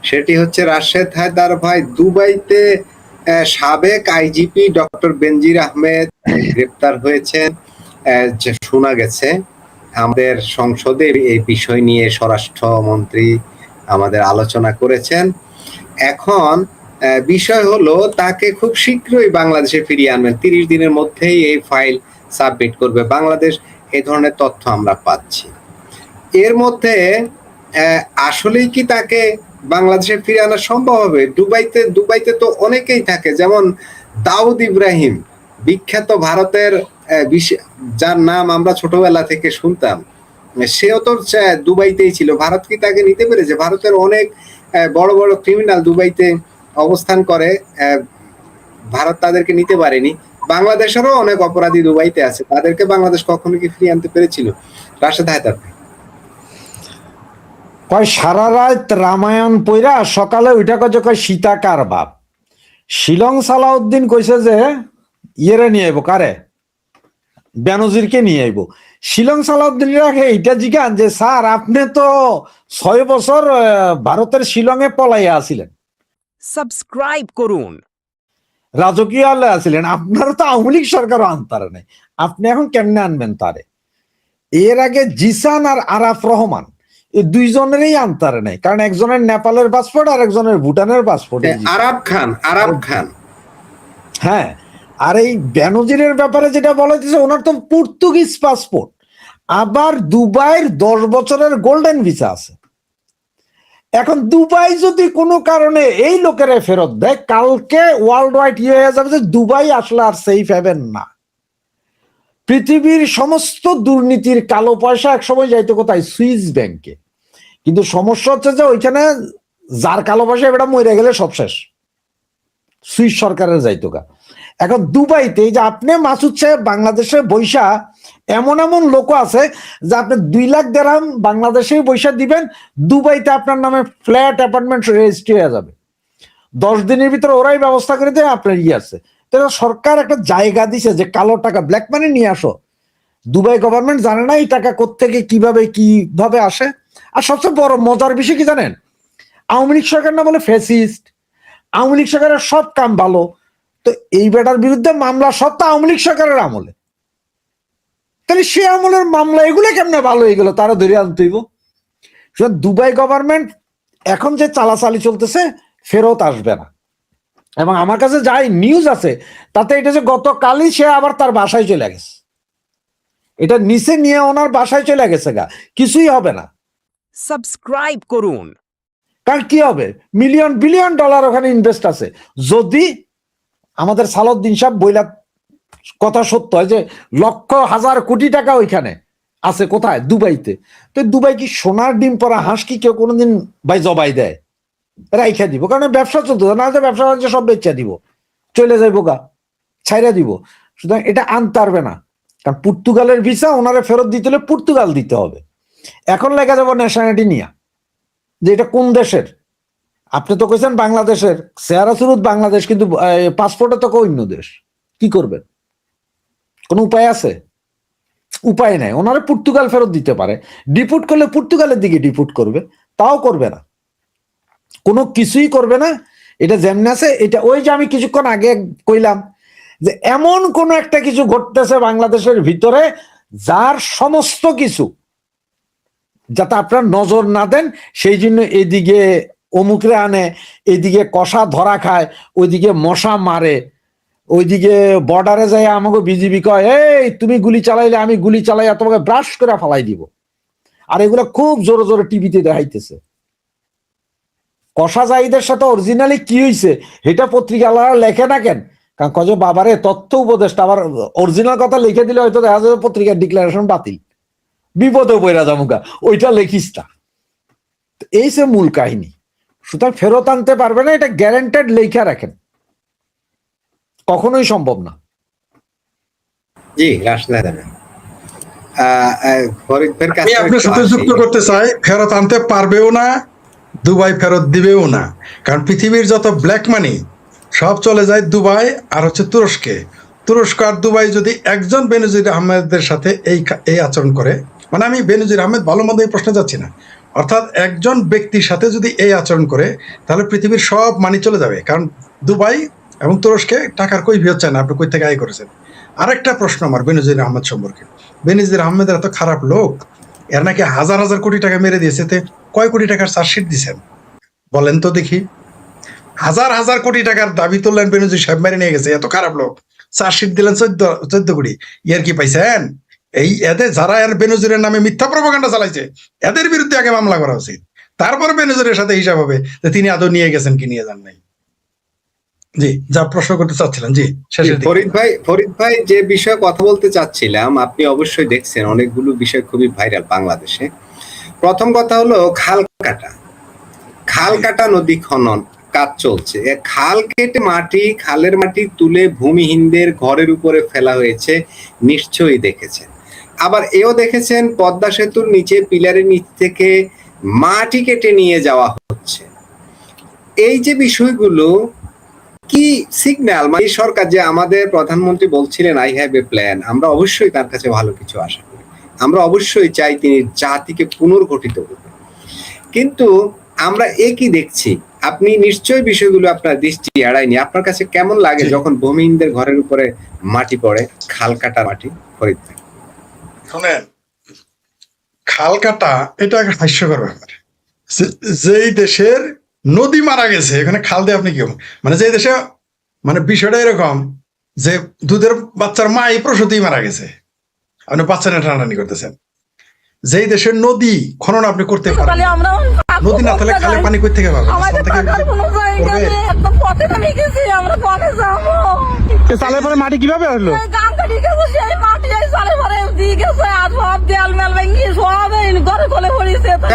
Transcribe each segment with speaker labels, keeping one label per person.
Speaker 1: সেটি হচ্ছে রাশেদ হায়দার ভাই দুবাইতে সাবেক আইজিপি ডক্টর বেনজির আহমেদ গ্রেপ্তার হয়েছেন, যে শোনা গেছে। আমাদের সংসদে এই বিষয় নিয়ে স্বরাষ্ট্রমন্ত্রী আমাদের আলোচনা করেছেন। এখন বিষয় হলো তাকে খুব শীঘ্রই বাংলাদেশে ফিরিয়ে আনবেন, 30 দিনের মধ্যেই এই ফাইল সাবমিট করবে বাংলাদেশ, এই ধরনের তথ্য আমরা পাচ্ছি। এর মধ্যে আসলেই কি তাকে বাংলাদেশে ফিরে আনা সম্ভব হবে? দুবাইতে তো অনেকেই থাকে, যেমন দাউদ ইব্রাহিম, বিখ্যাত ভারতের যার নাম আমরা ছোটবেলা থেকে শুনতাম, সেও তো দুবাইতেই ছিল। ভারত কি তাকে নিতে পেরেছে? ভারতের অনেক বড় বড় ক্রিমিনাল দুবাইতে অবস্থান করে, ভারত তাদেরকে নিতে পারেনি। বাংলাদেশেরও অনেক অপরাধী দুবাইতে আছে, তাদেরকে বাংলাদেশ কখনো কি ফিরিয়ে আনতে পেরেছিল? রাশেদ হায়দার
Speaker 2: কয় সারা রাত রামায়ণ পইরা সকালে উঠা কয় সীতাকার বাপ। শিলং সালাউদ্দিন কইছে যে ইয়েরে নিয়ে আইব, কারে? বেনজিরকে নিয়ে আইব। শিলং সালাউদ্দিনের আগে এইটা জিজ্ঞান যে স্যার আপনি তো 6 বছর ভারতের শিলংয়ে পলাইয়া আছিলেন,
Speaker 3: সাবস্ক্রাইব করুন,
Speaker 2: রাজকীয় আলে আছিলেন, আপনারও তো আওয়ামী লীগ সরকারও আনতারে নাই, আপনি এখন কেমনে আনবেন তারে? এর আগে জিসান আর আরাফ রহমান এই দুইজনেরই আনতারে নাই, কারণ একজনের নেপালের পাসপোর্ট আর একজনের ভুটানের পাসপোর্ট।
Speaker 1: আরাব খান
Speaker 2: হ্যাঁ, আর এই বেনজিরের ব্যাপারে যেটা বলা হচ্ছে ওনার তো পর্তুগিজ পাসপোর্ট, আবার দুবাইয়ের 10 বছরের গোল্ডেন ভিসা আছে। এখন দুবাই যদি কোনো কারণে এই লোকেরা ফেরত দেয়, কালকে ওয়ার্ল্ড ওয়াইড ইয়ে হয়ে যাবে যে দুবাই আসলে আর সেফ হ্যাভেন না। পৃথিবীর সমস্ত দুর্নীতির কালো পয়সা একসময় যাইতো কোথায়? সুইস ব্যাংকে। কিন্তু সমস্যা হচ্ছে যে ওইখানে যার কালো পয়সা এটা মরে গেলে সব শেষ, সুইস সরকারের যাইতো গা। এখন দুবাইতে যে আপনি মাসুদ সাহেব বাংলাদেশে বৈশা এমন এমন লোক আছে যে আপনি 2 লাখ দিরহাম বাংলাদেশে বৈশা দিবেন, দুবাইতে আপনার নামে ফ্ল্যাট অ্যাপার্টমেন্ট রেজিস্ট্রি হয়ে যাবে। 10 দিনের ভিতরে ওরাই ব্যবস্থা করে দেয়, আপনার আছে। সরকার একটা জায়গা দিছে যে কালো টাকা ব্ল্যাক মানি নিয়ে আসো। দুবাই গভর্নমেন্ট জানে না এই টাকা কোত্থেকে কিভাবে আসে। আর সবচেয়ে বড় মজার বিষয় কি জানেন? আওয়ামী লীগ সরকার না বলে ফ্যাসিস্ট, আওয়ামী লীগ সরকারের সব কাম ভালো, তো এই বেটার বিরুদ্ধে মামলা সব তো আওয়ামী লীগ সরকারের আমলে। তাহলে সে আমলের মামলা এগুলো কেমনে ভালো হয়ে গেল? তারা ধরে আনতে হইব। দুবাই গভর্নমেন্ট এখন যে চালাচালি চলতেছে ফেরত আসবে না। এবং আমার কাছে যাই নিউজ আছে তাতে এটা যে গতকালই সে আবার তার বাসায় চলে গেছে, এটা নিচে নিয়ে ওনার বাসায় চলে গেছে গা, কিছুই হবে না।
Speaker 3: সাবস্ক্রাইব করুন,
Speaker 2: কারণ কি হবে? মিলিয়ন বিলিয়ন ডলার ওখানে ইনভেস্ট আছে। যদি আমাদের সালাউদ্দিন সাহেব বইলা কথা সত্য হয় যে লক্ষ হাজার কোটি টাকা ওইখানে আছে, কোথায়? দুবাইতে। তো দুবাই কি সোনার ডিম পরা হাঁস কি কেউ কোনোদিন ভাই জবাই দেয়? রাইখা দিব, কারণ ব্যবসা চলতো না, যে ব্যবসা বাণিজ্য সব বেচা দিব, চলে যাইবো গা, ছাইরা দিব। সুতরাং এটা আনতে পারবে না, কারণ পর্তুগালের ভিসা ওনারে ফেরত দিতে হলে পর্তুগাল দিতে হবে। এখন লেখা যাবো ন্যাশনালিটি নিয়ে যে এটা কোন দেশের। আপনি তো কইছেন বাংলাদেশের, চেহারা শুরুত বাংলাদেশ, কিন্তু পাসপোর্টে তো অন্য দেশ। কি করবেন? কোন উপায় আছে? উপায় নাই। ওনারা পর্তুগাল ফেরত দিতে পারে, ডিপুট করলে পর্তুগালের দিকে ডিপুট করবে, তাও করবে না, কোনো কিছুই করবে না। এটা যেমন আছে এটা, ওই যে আমি কিছুক্ষণ আগে কইলাম যে এমন কোন একটা কিছু ঘটতেছে বাংলাদেশের ভিতরে যার সমস্ত কিছু যাতে আপনার নজর না দেন, সেই জন্য এদিকে অমুকরে আনে, এদিকে কষা ধরা খায়, ওইদিকে মশা মারে, ওইদিকে বর্ডারে যায় আমাকে বিজিবি কয় এই তুমি গুলি চালাইলে আমি গুলি চালাইয়া তোমাকে ব্রাশ করে ফালাই দিব। আর এগুলো খুব জোরে জোরে টিভিতে দেখাইতেছে। কষা জাহিদের সাথে অরিজিনালি কি হয়েছে এটা পত্রিকালারা লেখে না কেন? কারণ কয়ে বাবারে তথ্য উপদেষ্টা, আবার অরিজিনাল কথা লিখে দিলে হয়তো দেখা যাবে পত্রিকার ডিক্লারেশন বাতিল, বিপদে পড়া যামুকা, ওইটা লেখিস না। এই সে মূল কাহিনী। সুতরাং ফেরত আনতে পারবে না, এটা গ্যারান্টেড লেখা রাখেন, কখনোই সম্ভব না।
Speaker 4: জি,
Speaker 5: আমি আপনার সাথে যুক্ত করতে চাই, ফেরত আনতে পারবেও না, দুবাই ফেরত দিবেও না। কারণ পৃথিবীর যত ব্ল্যাক মানি সব চলে যায় দুবাই আর হচ্ছে তুরস্কে। তুরস্ক আর দুবাই যদি একজন বেনজির আহমেদের সাথে এই আচরণ করে, মানে আমি বেনজির আহমেদ ভালো মন্দ এই প্রশ্নে যাচ্ছি না, অর্থাৎ একজন ব্যক্তির সাথে যদি এই আচরণ করে তাহলে পৃথিবীর সব মানি চলে যাবে, কারণ দুবাই এবং তুরস্কে টাকার কই ভিড় চায় না আপনি কই থেকে আয় করেছেন। আরেকটা প্রশ্ন আমার বেনজির আহমেদ সম্পর্কে, বেনজির আহমেদের এত খারাপ লোক, এর নাকি হাজার হাজার কোটি টাকা মেরে দিয়েছে, তে কয় কোটি টাকার চার্জশিট দিচ্ছেন বলেন তো দেখি? হাজার হাজার কোটি টাকার দাবি তুললেন, বেনজির সাহেব মেরে নিয়ে গেছে, এত খারাপ লোক, চার্জশিট দিলেন 14 কোটি, ইয়ার কি পাইছেন? এই এদের যারা এর বেনজিরের নামে মিথ্যা প্রপাগান্ডা চালাইছে এদের বিরুদ্ধে আগে মামলা করা উচিত, তারপর বেনজিরের সাথে হিসাব হবে যে তিনি আদৌ নিয়ে গেছেন কি নিয়ে যান নাই। জি, যা প্রশ্ন করতে চাচ্ছিলেন, জি শেষের দিকে।
Speaker 1: ফরিদ ভাই যে বিষয়ে কথা বলতে চাচ্ছিলাম, আপনি অবশ্যই দেখছেন অনেকগুলো বিষয় খুবই ভাইরাল বাংলাদেশে। প্রথম কথা হলো খাল কাটা নদী খনন কাজ চলছে। খাল কেটে খালের মাটি তুলে ভূমিহীনদের ঘরের উপরে ফেলা হয়েছে, নিশ্চয়ই দেখেছেন। আবার এও দেখেছেন পদ্মা সেতুর নিচে পিলারের নিচ থেকে মাটি কেটে নিয়ে যাওয়া হচ্ছে। এই যে বিষয়গুলো কি সিগন্যাল, মানে সরকার যে আমাদের প্রধানমন্ত্রী বলছিলেন আই হ্যাভ এ প্ল্যান, আমরা অবশ্যই তার কাছে ভালো কিছু আশা করি, আমরা অবশ্যই চাই তিনি জাতিকে পুনর্গঠিত করবেন, কিন্তু আমরা একই দেখছি। আপনি নিশ্চয়ই বিষয়গুলো আপনার দৃষ্টি এড়ায়নি। আপনার কাছে কেমন লাগে যখন ভূমিহীনদের ঘরের উপরে মাটি পড়ে, খাল কাটা মাটি? ফরিদ ভাই
Speaker 5: শুনেন, খাল কাটা এটা একটা হাস্যকর ব্যাপার। যেই দেশের নদী মারা গেছে এখানে খাল দিয়ে আপনি কি, মানে যে দেশে, মানে বিষয়টা এরকম যে দুধের বাচ্চার মাই প্রসূতি মারা গেছে, আপনি বাচ্চা নিয়ে টানাটানি করতেছেন। যেই দেশের নদী খনন আপনি করতে পারেন, নদী না থাকলে খালে পানি কই থেকে পাবেন?
Speaker 4: চালের পরে মাটি কিভাবে হলো?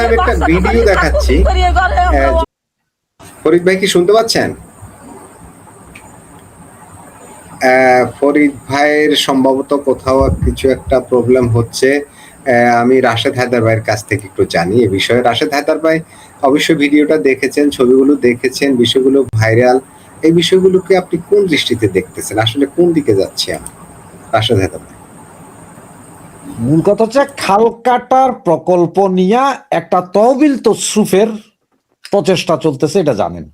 Speaker 1: একটা ভিডিও দেখাচ্ছি, ফরিদ ভাই কি শুনতে পাচ্ছেন? ফরিদ ভাইয়ের সম্ভবত কোথাও কিছু একটা প্রবলেম হচ্ছে। আমি রাশেদ হায়দার ভাইয়ের কাছ থেকে একটু জানি এ বিষয়ে। রাশেদ হায়দার ভাই অবশ্যই ভিডিওটা দেখেছেন, ছবিগুলো দেখেছেন, বিষয়গুলো ভাইরাল। এই বিষয়গুলোকে আপনি কোন দৃষ্টিতে দেখতেছেন, আসলে কোন দিকে যাচ্ছে আমরা? রাশেদ হায়দার ভাই,
Speaker 2: মূল কথা হচ্ছে খাল কাটার প্রকল্প নিয়ে একটা তহবিল তসরুফের প্রচেষ্টা চলতেছে, এটা জানেন।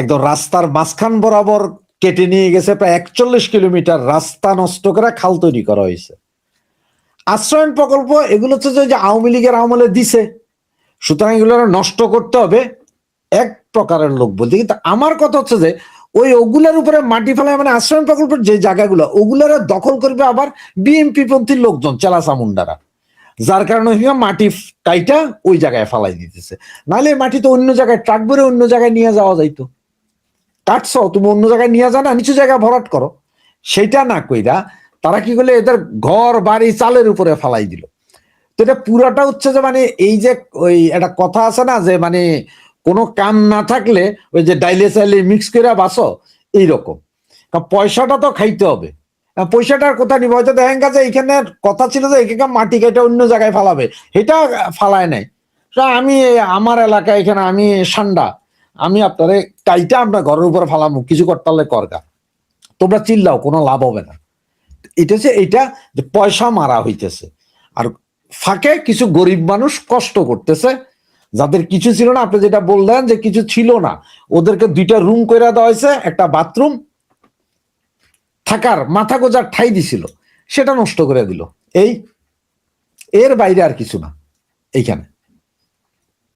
Speaker 2: একদম রাস্তার মাঝখান বরাবর কেটে নিয়ে গেছে, প্রায় 41 কিলোমিটার রাস্তা নষ্ট করে খাল তৈরি করা হয়েছে। আশ্রয়ন প্রকল্প এগুলো হচ্ছে যে আওয়ামী লীগের আমলে দিছে, সুতরাং এগুলো নষ্ট করতে হবে এক প্রকারের লোক বলতে। কিন্তু আমার কথা হচ্ছে যে ওগুলার উপরে মাটি ফেলায়, মানে আশ্রয়ন প্রকল্পের যে জায়গাগুলো ওগুলার দখল করবে আবার বিএনপি পন্থী লোকজন, চেলা চামুন্ডারা, যার কারণে মাটি কাইটা ওই জায়গায় ফালাই দিতেছে। নাহলে মাটি তো অন্য জায়গায় ট্রাক ভরে অন্য জায়গায় নিয়ে যাওয়া যাইতো। কাটছো তুমি অন্য জায়গায় নিয়ে যাও না, নিচু জায়গায় ভরাট করো। সেটা না কইরা তারা কি করলে এদের ঘর বাড়ি চালের উপরে ফালাই দিল। তো এটা পুরাটা হচ্ছে যে মানে এই যে ওই একটা কথা আছে না যে মানে কোনো কাম না থাকলে ওই যে ডাইলে চাইলে মিক্স করে বাসো, এইরকম। পয়সাটা তো খাইতে হবে, পয়সাটার কথা নিব। হয়তো দেখেন গেছে এইখানে কথা ছিল যে এখানে মাটি কেটে অন্য জায়গায় ফালাবে, এটা ফালায় নাই। আমি আমার এলাকায় এখানে আমি সান্ডা, আমি আপনারে কাইটা আপনার ঘরের উপরে ফালামু, কিছু করতে হলে করগা, তোমরা চিল্লাও, কোনো লাভ হবে না। এটা হচ্ছে এইটা যে পয়সা মারা হইতেছে, আর ফাঁকে কিছু গরিব মানুষ কষ্ট করতেছে যাদের কিছু ছিল না। আপনি যেটা বললেন যে কিছু ছিল না, ওদেরকে 2টা রুম করে দেওয়া হয়েছে, একটা বাথরুম, থাকার মাথা গোজার ঠাই দিছিল, সেটা নষ্ট করে দিল। এর বাইরে আর কিছু না এইখানে।